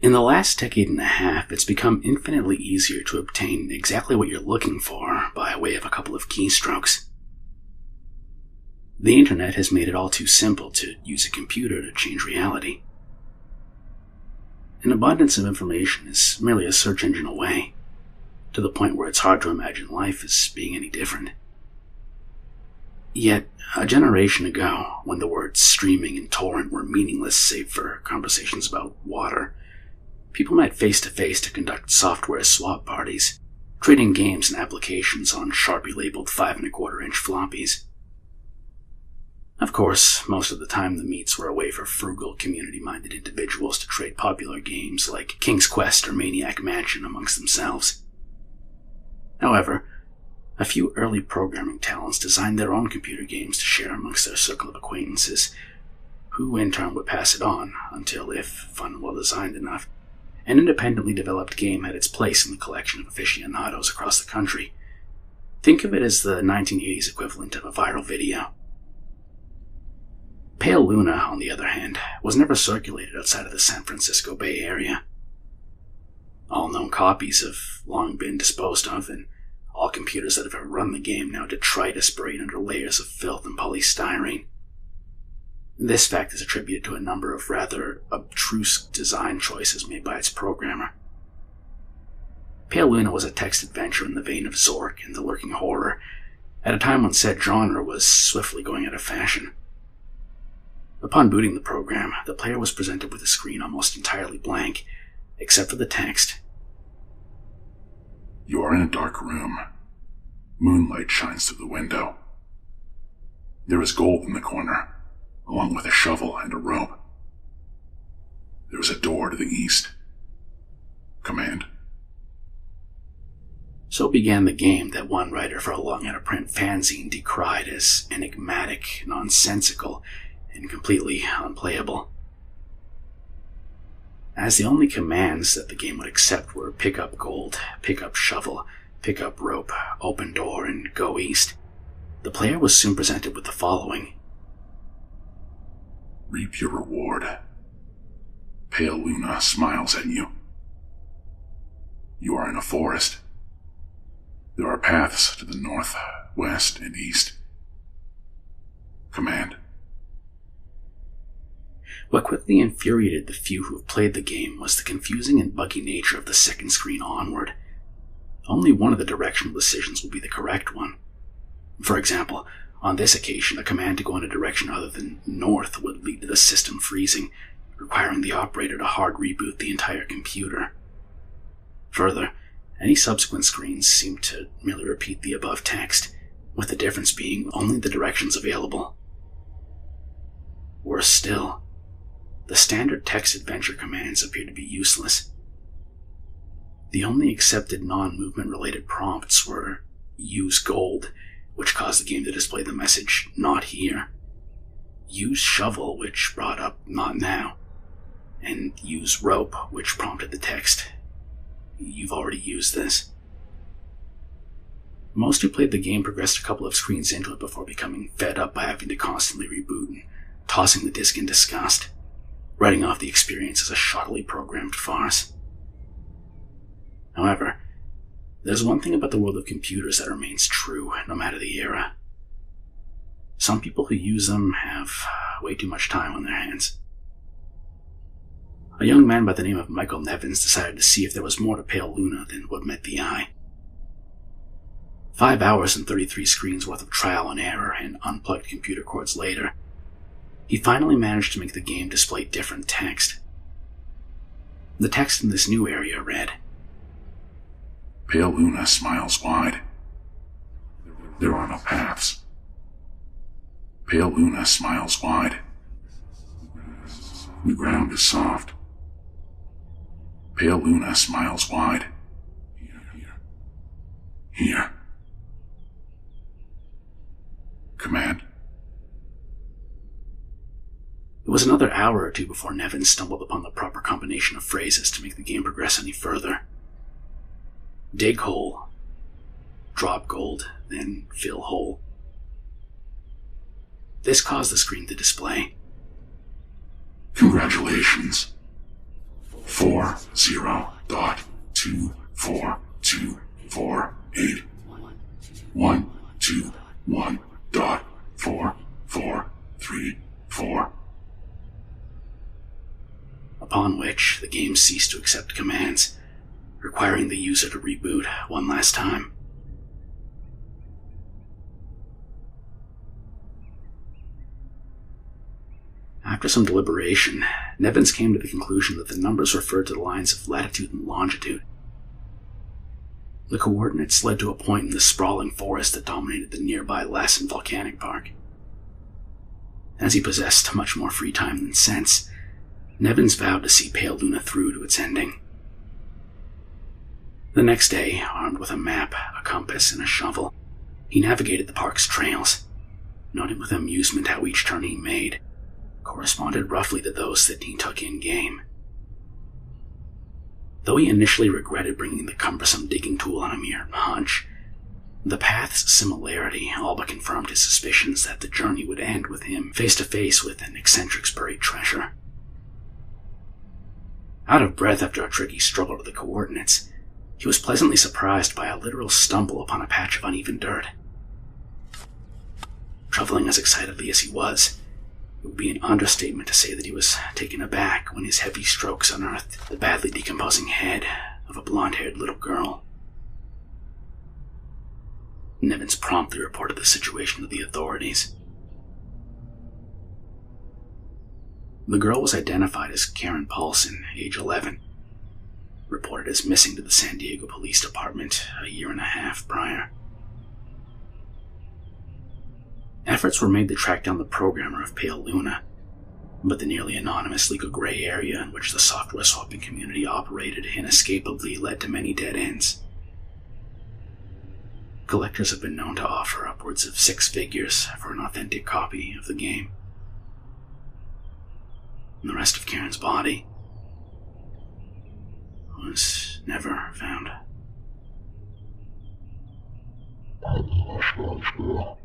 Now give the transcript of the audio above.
In the last decade and a half, it's become infinitely easier to obtain exactly what you're looking for by way of a couple of keystrokes. The internet has made it all too simple to use a computer to change reality. An abundance of information is merely a search engine away, to the point where it's hard to imagine life as being any different. Yet, a generation ago, when the words streaming and torrent were meaningless save for conversations about water, people met face-to-face to conduct software swap parties, trading games and applications on Sharpie-labeled 5¼ inch floppies. Of course, most of the time the meets were a way for frugal, community-minded individuals to trade popular games like King's Quest or Maniac Mansion amongst themselves. However, a few early programming talents designed their own computer games to share amongst their circle of acquaintances, who in turn would pass it on until, if fun and well-designed enough, an independently developed game had its place in the collection of aficionados across the country. Think of it as the 1980s equivalent of a viral video. Pale Luna, on the other hand, was never circulated outside of the San Francisco Bay Area. All known copies have long been disposed of, and all computers that have ever run the game now detritus buried under layers of filth and polystyrene. This fact is attributed to a number of rather obtruse design choices made by its programmer. Pale Luna was a text adventure in the vein of Zork and The Lurking Horror, at a time when said genre was swiftly going out of fashion. Upon booting the program, the player was presented with a screen almost entirely blank, except for the text. You are in a dark room. Moonlight shines through the window. There is gold in the corner, along with a shovel and a rope. There is a door to the east. Command. So began the game that one writer for a long-out-of-print fanzine decried as enigmatic, nonsensical, and completely unplayable. As the only commands that the game would accept were pick up gold, pick up shovel, pick up rope, open door, and go east, the player was soon presented with the following. Reap your reward. Pale Luna smiles at you. You are in a forest. There are paths to the north, west, and east. Command. What quickly infuriated the few who have played the game was the confusing and buggy nature of the second screen onward. Only one of the directional decisions will be the correct one. For example, on this occasion, a command to go in a direction other than north would lead to the system freezing, requiring the operator to hard reboot the entire computer. Further, any subsequent screens seem to merely repeat the above text, with the difference being only the directions available. Worse still, the standard text adventure commands appear to be useless. The only accepted non-movement related prompts were use gold, which caused the game to display the message not here, use shovel, which brought up not now, and use rope, which prompted the text you've already used this. Most who played the game progressed a couple of screens into it before becoming fed up by having to constantly reboot and tossing the disc in disgust, writing off the experience as a shoddily programmed farce. However, there's one thing about the world of computers that remains true, no matter the era. Some people who use them have way too much time on their hands. A young man by the name of Michael Nevins decided to see if there was more to Pale Luna than what met the eye. 5 hours and 33 screens worth of trial and error and unplugged computer cords later, he finally managed to make the game display different text. The text in this new area read, Pale Luna smiles wide. There are no paths. Pale Luna smiles wide. The ground is soft. Pale Luna smiles wide. Here. Command. It was another hour or two before Nevin stumbled upon the proper combination of phrases to make the game progress any further. Dig hole, drop gold, then fill hole. This caused the screen to display, Congratulations. 40.24248. 121.4434. Upon which, the game ceased to accept commands, requiring the user to reboot one last time. After some deliberation, Nevins came to the conclusion that the numbers referred to the lines of latitude and longitude. The coordinates led to a point in the sprawling forest that dominated the nearby Lassen Volcanic Park. As he possessed much more free time than sense, Nevins vowed to see Pale Luna through to its ending. The next day, armed with a map, a compass, and a shovel, he navigated the park's trails, noting with amusement how each turn he made corresponded roughly to those that he took in-game. Though he initially regretted bringing the cumbersome digging tool on a mere hunch, the path's similarity all but confirmed his suspicions that the journey would end with him face-to-face with an eccentric's buried treasure. Out of breath after a tricky struggle with the coordinates, he was pleasantly surprised by a literal stumble upon a patch of uneven dirt. Traveling as excitedly as he was, it would be an understatement to say that he was taken aback when his heavy strokes unearthed the badly decomposing head of a blonde-haired little girl. Nevins promptly reported the situation to the authorities. The girl was identified as Karen Paulson, age 11, reported as missing to the San Diego Police Department a year and a half prior. Efforts were made to track down the programmer of Pale Luna, but the nearly anonymous legal gray area in which the software swapping community operated inescapably led to many dead ends. Collectors have been known to offer upwards of 6 figures for an authentic copy of the game. And the rest of Karen's body was never found. Girl.